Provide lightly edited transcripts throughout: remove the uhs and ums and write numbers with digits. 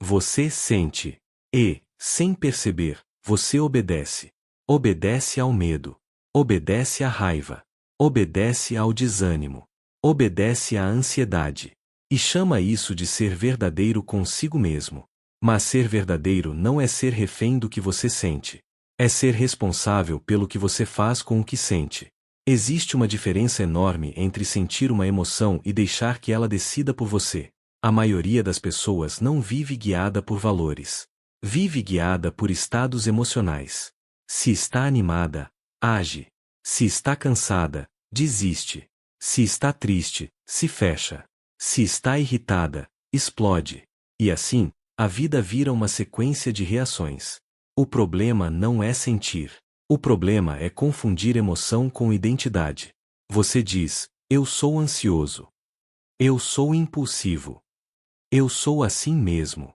Você sente. E, sem perceber, você obedece. Obedece ao medo. Obedece à raiva. Obedece ao desânimo. Obedece à ansiedade. E chama isso de ser verdadeiro consigo mesmo. Mas ser verdadeiro não é ser refém do que você sente. É ser responsável pelo que você faz com o que sente. Existe uma diferença enorme entre sentir uma emoção e deixar que ela decida por você. A maioria das pessoas não vive guiada por valores. Vive guiada por estados emocionais. Se está animada, age. Se está cansada, desiste. Se está triste, se fecha. Se está irritada, explode. E assim, a vida vira uma sequência de reações. O problema não é sentir. O problema é confundir emoção com identidade. Você diz, eu sou ansioso. Eu sou impulsivo. Eu sou assim mesmo.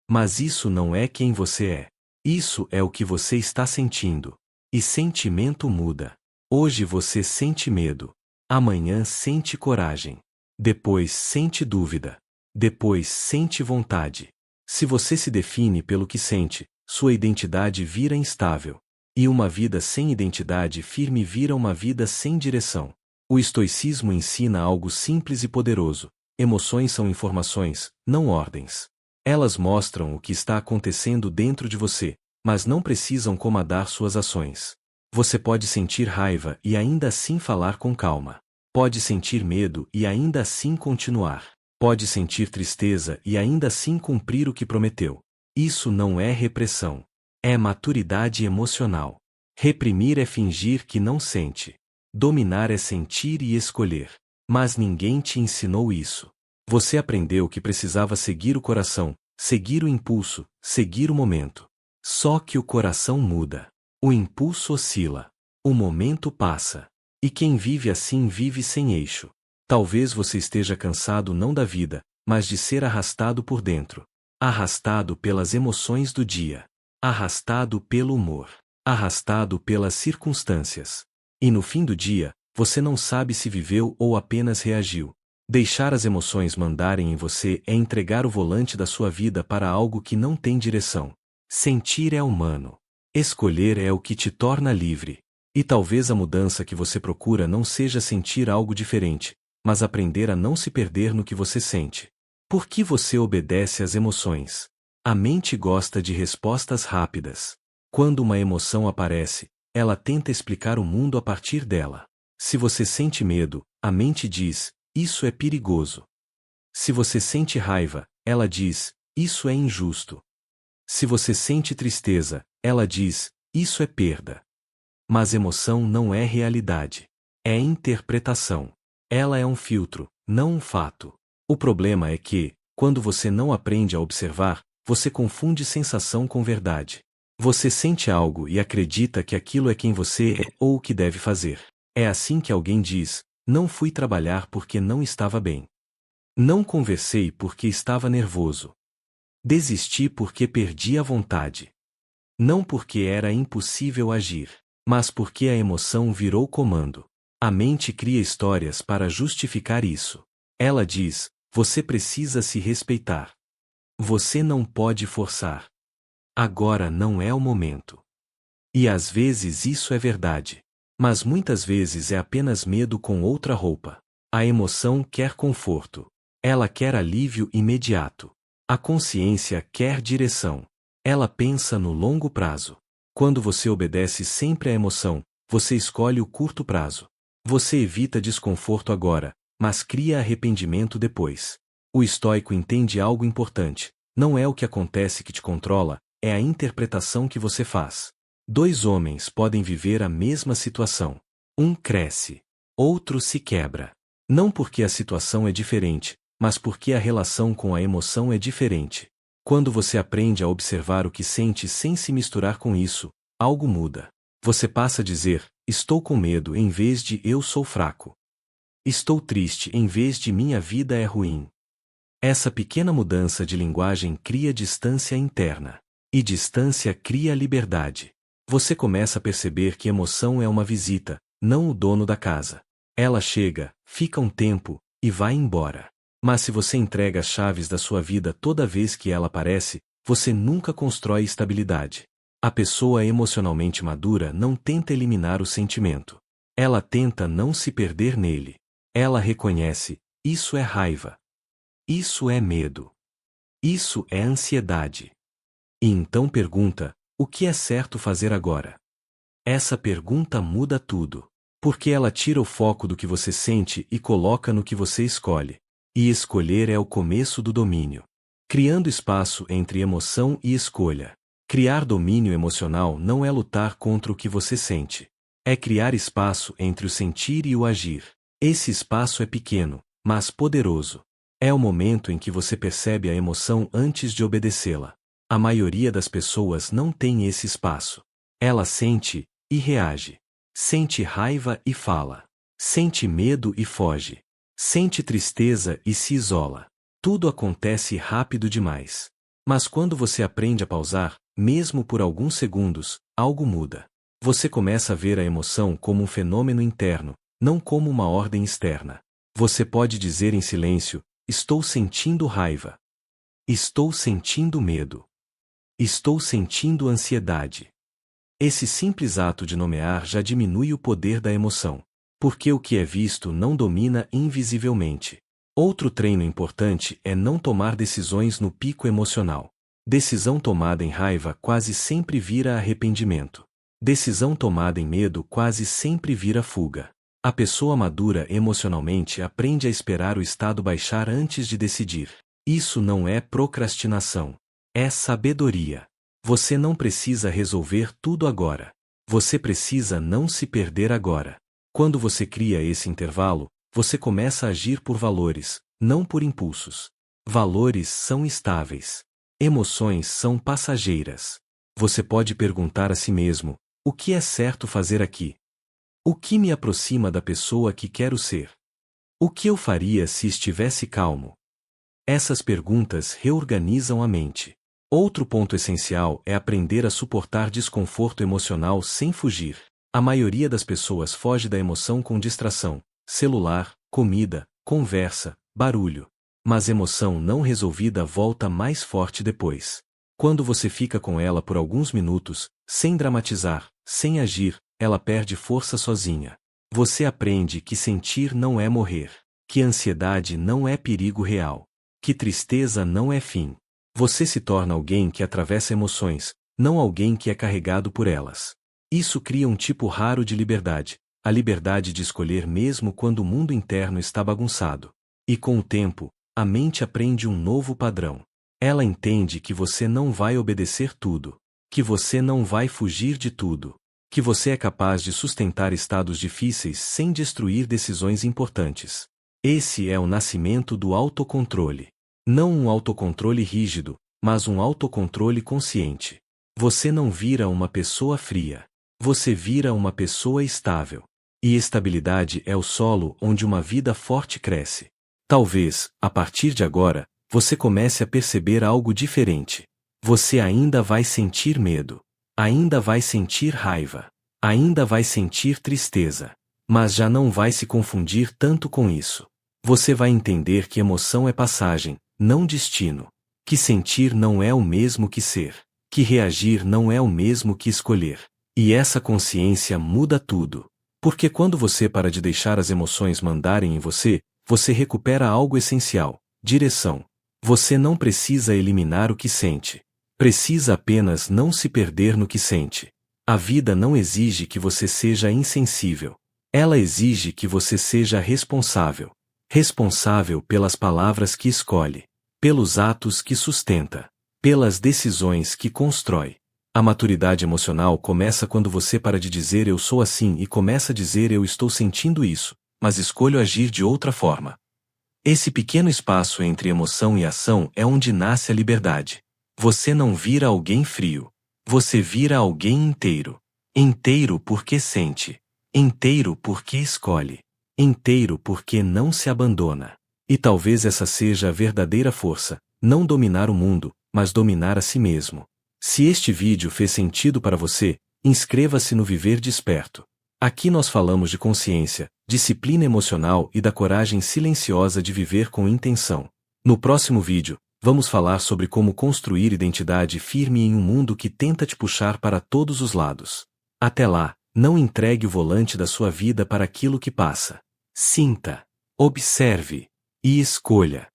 Mas isso não é quem você é. Isso é o que você está sentindo. E sentimento muda. Hoje você sente medo. Amanhã sente coragem. Depois sente dúvida. Depois sente vontade. Se você se define pelo que sente, sua identidade vira instável. E uma vida sem identidade firme vira uma vida sem direção. O estoicismo ensina algo simples e poderoso. Emoções são informações, não ordens. Elas mostram o que está acontecendo dentro de você, mas não precisam comandar suas ações. Você pode sentir raiva e ainda assim falar com calma. Pode sentir medo e ainda assim continuar. Pode sentir tristeza e ainda assim cumprir o que prometeu. Isso não é repressão. É maturidade emocional. Reprimir é fingir que não sente. Dominar é sentir e escolher. Mas ninguém te ensinou isso. Você aprendeu que precisava seguir o coração, seguir o impulso, seguir o momento. Só que o coração muda. O impulso oscila. O momento passa. E quem vive assim vive sem eixo. Talvez você esteja cansado não da vida, mas de ser arrastado por dentro. Arrastado pelas emoções do dia. Arrastado pelo humor. Arrastado pelas circunstâncias. E no fim do dia, você não sabe se viveu ou apenas reagiu. Deixar as emoções mandarem em você é entregar o volante da sua vida para algo que não tem direção. Sentir é humano. Escolher é o que te torna livre. E talvez a mudança que você procura não seja sentir algo diferente, mas aprender a não se perder no que você sente. Por que você obedece às emoções? A mente gosta de respostas rápidas. Quando uma emoção aparece, ela tenta explicar o mundo a partir dela. Se você sente medo, a mente diz, isso é perigoso. Se você sente raiva, ela diz, isso é injusto. Se você sente tristeza, ela diz, isso é perda. Mas emoção não é realidade. É interpretação. Ela é um filtro, não um fato. O problema é que, quando você não aprende a observar, você confunde sensação com verdade. Você sente algo e acredita que aquilo é quem você é ou o que deve fazer. É assim que alguém diz, não fui trabalhar porque não estava bem. Não conversei porque estava nervoso. Desisti porque perdi a vontade. Não porque era impossível agir, mas porque a emoção virou comando. A mente cria histórias para justificar isso. Ela diz, você precisa se respeitar. Você não pode forçar. Agora não é o momento. E às vezes isso é verdade. Mas muitas vezes é apenas medo com outra roupa. A emoção quer conforto. Ela quer alívio imediato. A consciência quer direção. Ela pensa no longo prazo. Quando você obedece sempre à emoção, você escolhe o curto prazo. Você evita desconforto agora, mas cria arrependimento depois. O estoico entende algo importante. Não é o que acontece que te controla, é a interpretação que você faz. Dois homens podem viver a mesma situação. Um cresce. Outro se quebra. Não porque a situação é diferente, mas porque a relação com a emoção é diferente. Quando você aprende a observar o que sente sem se misturar com isso, algo muda. Você passa a dizer, estou com medo em vez de eu sou fraco. Estou triste em vez de minha vida é ruim. Essa pequena mudança de linguagem cria distância interna. E distância cria liberdade. Você começa a perceber que emoção é uma visita, não o dono da casa. Ela chega, fica um tempo, e vai embora. Mas se você entrega as chaves da sua vida toda vez que ela aparece, você nunca constrói estabilidade. A pessoa emocionalmente madura não tenta eliminar o sentimento. Ela tenta não se perder nele. Ela reconhece: isso é raiva. Isso é medo. Isso é ansiedade. E então pergunta: o que é certo fazer agora? Essa pergunta muda tudo. Porque ela tira o foco do que você sente e coloca no que você escolhe. E escolher é o começo do domínio. Criando espaço entre emoção e escolha. Criar domínio emocional não é lutar contra o que você sente. É criar espaço entre o sentir e o agir. Esse espaço é pequeno, mas poderoso. É o momento em que você percebe a emoção antes de obedecê-la. A maioria das pessoas não tem esse espaço. Ela sente e reage. Sente raiva e fala. Sente medo e foge. Sente tristeza e se isola. Tudo acontece rápido demais. Mas quando você aprende a pausar, mesmo por alguns segundos, algo muda. Você começa a ver a emoção como um fenômeno interno, não como uma ordem externa. Você pode dizer em silêncio: estou sentindo raiva. Estou sentindo medo. Estou sentindo ansiedade. Esse simples ato de nomear já diminui o poder da emoção. Porque o que é visto não domina invisivelmente. Outro treino importante é não tomar decisões no pico emocional. Decisão tomada em raiva quase sempre vira arrependimento. Decisão tomada em medo quase sempre vira fuga. A pessoa madura emocionalmente aprende a esperar o estado baixar antes de decidir. Isso não é procrastinação. É sabedoria. Você não precisa resolver tudo agora. Você precisa não se perder agora. Quando você cria esse intervalo, você começa a agir por valores, não por impulsos. Valores são estáveis. Emoções são passageiras. Você pode perguntar a si mesmo: o que é certo fazer aqui? O que me aproxima da pessoa que quero ser? O que eu faria se estivesse calmo? Essas perguntas reorganizam a mente. Outro ponto essencial é aprender a suportar desconforto emocional sem fugir. A maioria das pessoas foge da emoção com distração, celular, comida, conversa, barulho. Mas emoção não resolvida volta mais forte depois. Quando você fica com ela por alguns minutos, sem dramatizar, sem agir, ela perde força sozinha. Você aprende que sentir não é morrer, que ansiedade não é perigo real, que tristeza não é fim. Você se torna alguém que atravessa emoções, não alguém que é carregado por elas. Isso cria um tipo raro de liberdade, a liberdade de escolher mesmo quando o mundo interno está bagunçado. E com o tempo, a mente aprende um novo padrão. Ela entende que você não vai obedecer tudo, que você não vai fugir de tudo, que você é capaz de sustentar estados difíceis sem destruir decisões importantes. Esse é o nascimento do autocontrole. Não um autocontrole rígido, mas um autocontrole consciente. Você não vira uma pessoa fria. Você vira uma pessoa estável. E estabilidade é o solo onde uma vida forte cresce. Talvez, a partir de agora, você comece a perceber algo diferente. Você ainda vai sentir medo. Ainda vai sentir raiva. Ainda vai sentir tristeza. Mas já não vai se confundir tanto com isso. Você vai entender que emoção é passagem, não destino. Que sentir não é o mesmo que ser. Que reagir não é o mesmo que escolher. E essa consciência muda tudo. Porque quando você para de deixar as emoções mandarem em você, você recupera algo essencial: direção. Você não precisa eliminar o que sente. Precisa apenas não se perder no que sente. A vida não exige que você seja insensível. Ela exige que você seja responsável. Responsável pelas palavras que escolhe, pelos atos que sustenta, pelas decisões que constrói. A maturidade emocional começa quando você para de dizer eu sou assim e começa a dizer eu estou sentindo isso, mas escolho agir de outra forma. Esse pequeno espaço entre emoção e ação é onde nasce a liberdade. Você não vira alguém frio. Você vira alguém inteiro. Inteiro porque sente. Inteiro porque escolhe. Inteiro porque não se abandona. E talvez essa seja a verdadeira força, não dominar o mundo, mas dominar a si mesmo. Se este vídeo fez sentido para você, inscreva-se no Viver Desperto. Aqui nós falamos de consciência, disciplina emocional e da coragem silenciosa de viver com intenção. No próximo vídeo, vamos falar sobre como construir identidade firme em um mundo que tenta te puxar para todos os lados. Até lá, não entregue o volante da sua vida para aquilo que passa. Sinta, observe e escolha.